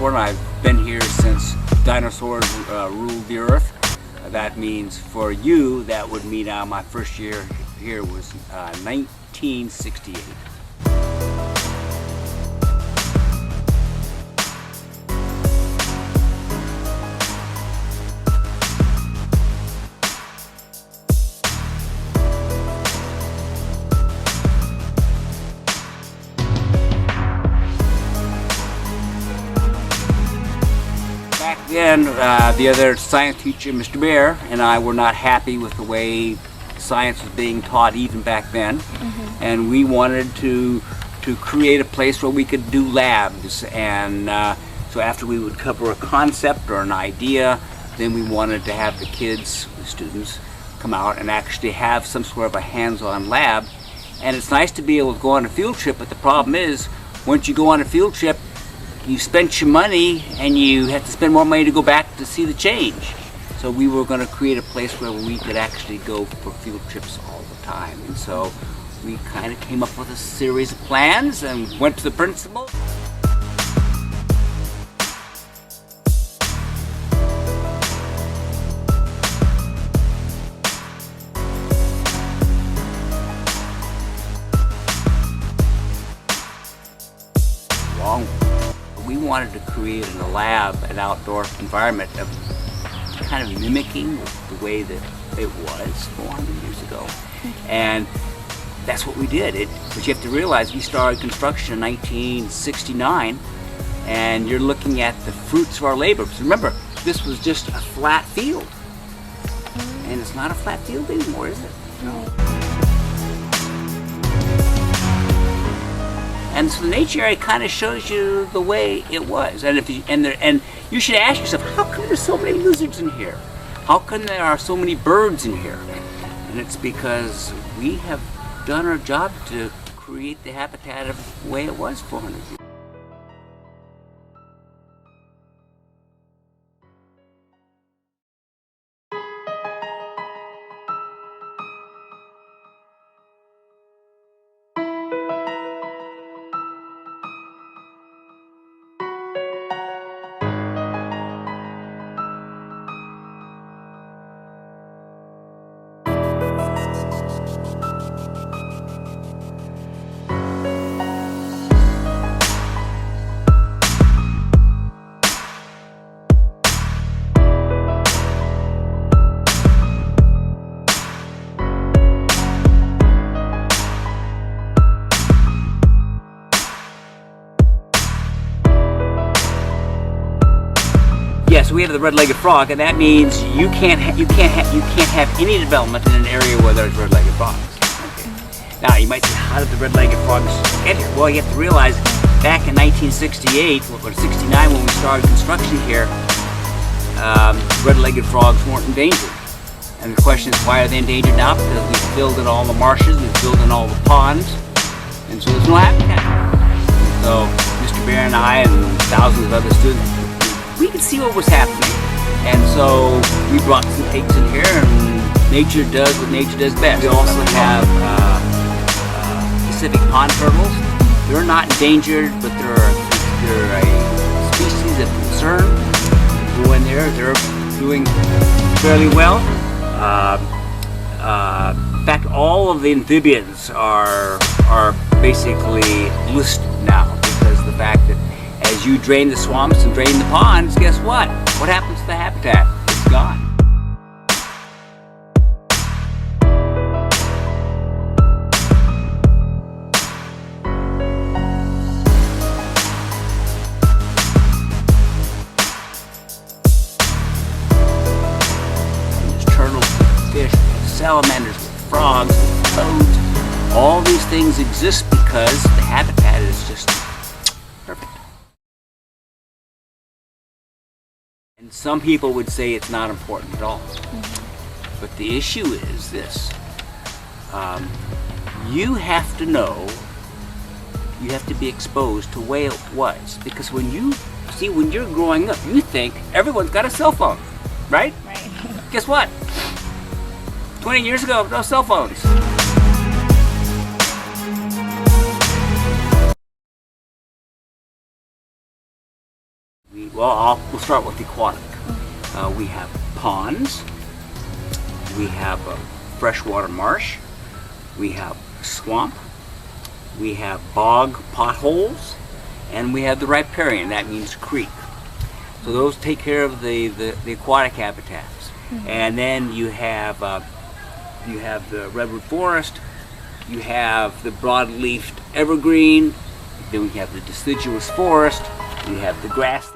passport, and I've been here since dinosaurs ruled the earth. That means for you, that would mean my first year here was 1968. Back then, the other science teacher, Mr. Bear, and I were not happy with the way science was being taught even back then. And we wanted to create a place where we could do labs. And so after we would cover a concept or an idea, then we wanted to have the kids, the students, come out and actually have some sort of a hands-on lab. And it's nice to be able to go on a field trip, but the problem is, once you go on a field trip, you spent your money and you have to spend more money to go back to see the change. So we were going to create a place where we could actually go for field trips all the time. And so we kind of came up with a series of plans and went to the principal. We wanted to create in the lab an outdoor environment of kind of mimicking the way that it was 400 years ago. And that's what we did. But you have to realize we started construction in 1969, and you're looking at the fruits of our labor. Because remember, this was just a flat field. And it's not a flat field anymore, is it? No. And so the nature area kind of shows you the way it was. And you should ask yourself, how come there's so many lizards in here? How come there are so many birds in here? And it's because we have done our job to create the habitat of the way it was 400 years ago. Yes, we have the red-legged frog, and that means you can't have any development in an area where there's red-legged frogs. Okay. Now you might say, how did the red-legged frogs get here? Well, you have to realize back in 1968 or 69 when we started construction here, red-legged frogs weren't endangered. And the question is, why are they endangered now? Because we've filled in all the marshes, we've filled in all the ponds, and so there's no habitat. So Mr. Bear and I and thousands of other students, we could see what was happening, and so we brought some pigs in here, and nature does what nature does best. We also have Pacific pond turtles. They're not endangered, but they're a species of concern. Go in there, they're doing fairly well. In fact, all of the amphibians are basically listed now, because of the fact that as you drain the swamps and drain the ponds, guess what? What happens to the habitat? It's gone. There's turtles, fish, salamanders, frogs, toads. All these things exist because the habitat is just perfect. And some people would say it's not important at all. But the issue is this. You have to know, you have to be exposed to the way it was. Because when you're growing up, you think everyone's got a cell phone, right? Right. Guess what? 20 years ago, no cell phones. We we'll start with the aquatic. We have ponds, we have a freshwater marsh, we have swamp, we have bog potholes, and we have the riparian, that means creek. So those take care of the aquatic habitats. And then you have the redwood forest, you have the broadleafed evergreen, then we have the deciduous forest, we have the grass.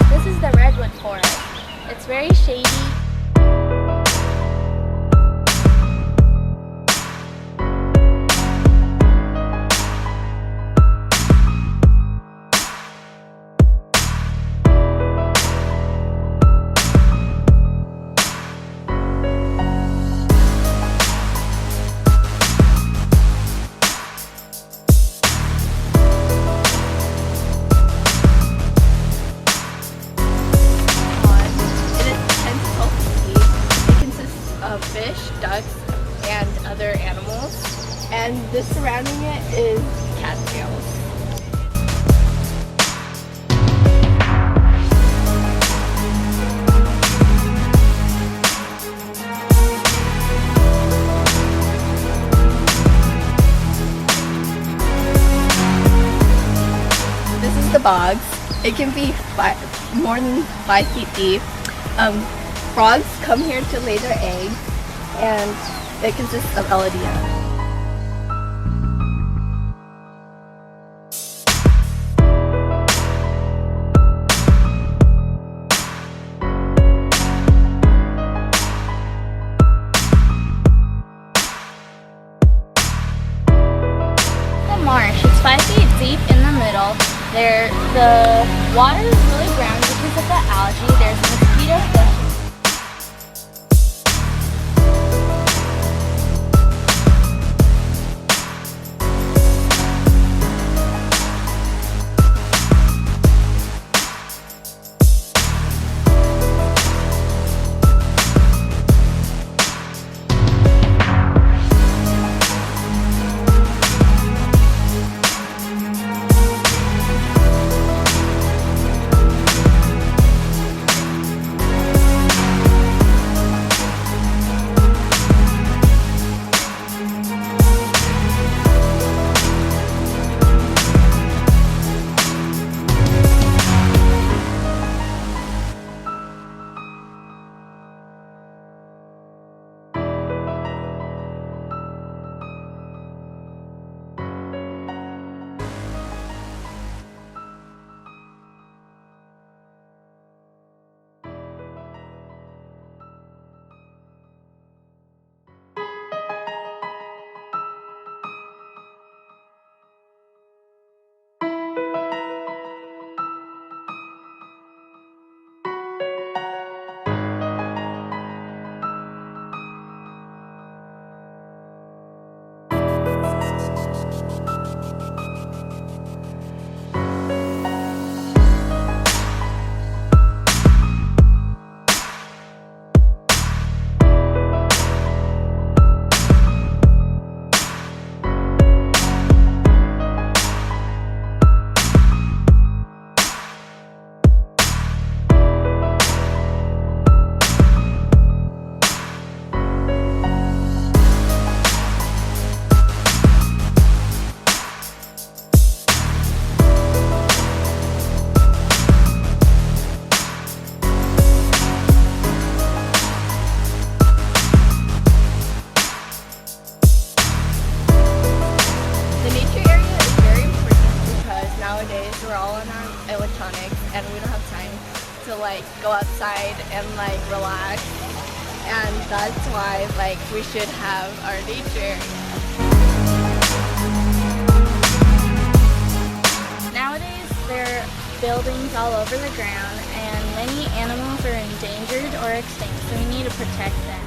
This is the redwood forest. It's very shady. Of fish, ducks, and other animals, and the surrounding it is cattails. This is the bogs. It can be more than 5 feet deep. Frogs come here to lay their eggs, and it consists of elodea. The marsh, it's 5 feet deep in the middle. The water is really brown because of the algae. There's mosquito fish. We're all on our electronics and we don't have time to go outside and relax, and that's why we should have our nature. Nowadays there are buildings all over the ground and many animals are endangered or extinct, so we need to protect them.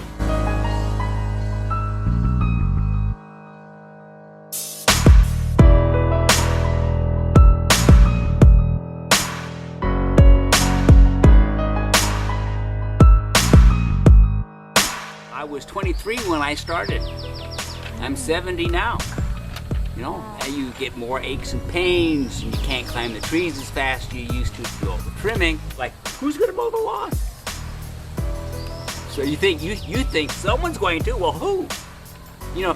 I was 23 when I started. I'm 70 now. You know, and you get more aches and pains, and you can't climb the trees as fast as you used to do all the trimming. Like, who's gonna mow the lawn? So you think someone's going to? Well, who? You know,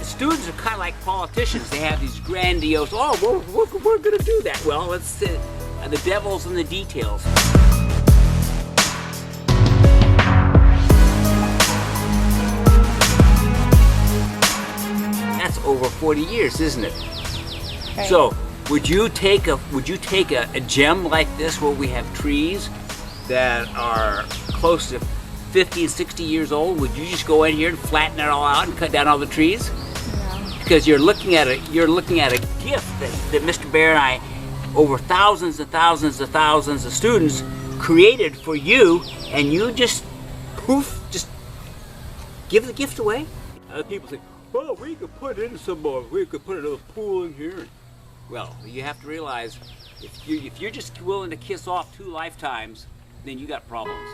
students are kind of like politicians. They have these grandiose, oh, we're going to do that. Well, the devil's in the details. That's over 40 years, isn't it? Right. So, would you take a gem like this where we have trees that are close to 50 and 60 years old? Would you just go in here and flatten it all out and cut down all the trees? No. Because you're looking at a gift that Mr. Bear and I, over thousands and thousands and thousands of students, created for you, and you just poof, just give the gift away. Other people say, well, we could put in some more, we could put another pool in here. Well, you have to realize if you're just willing to kiss off 2 lifetimes, then you got problems.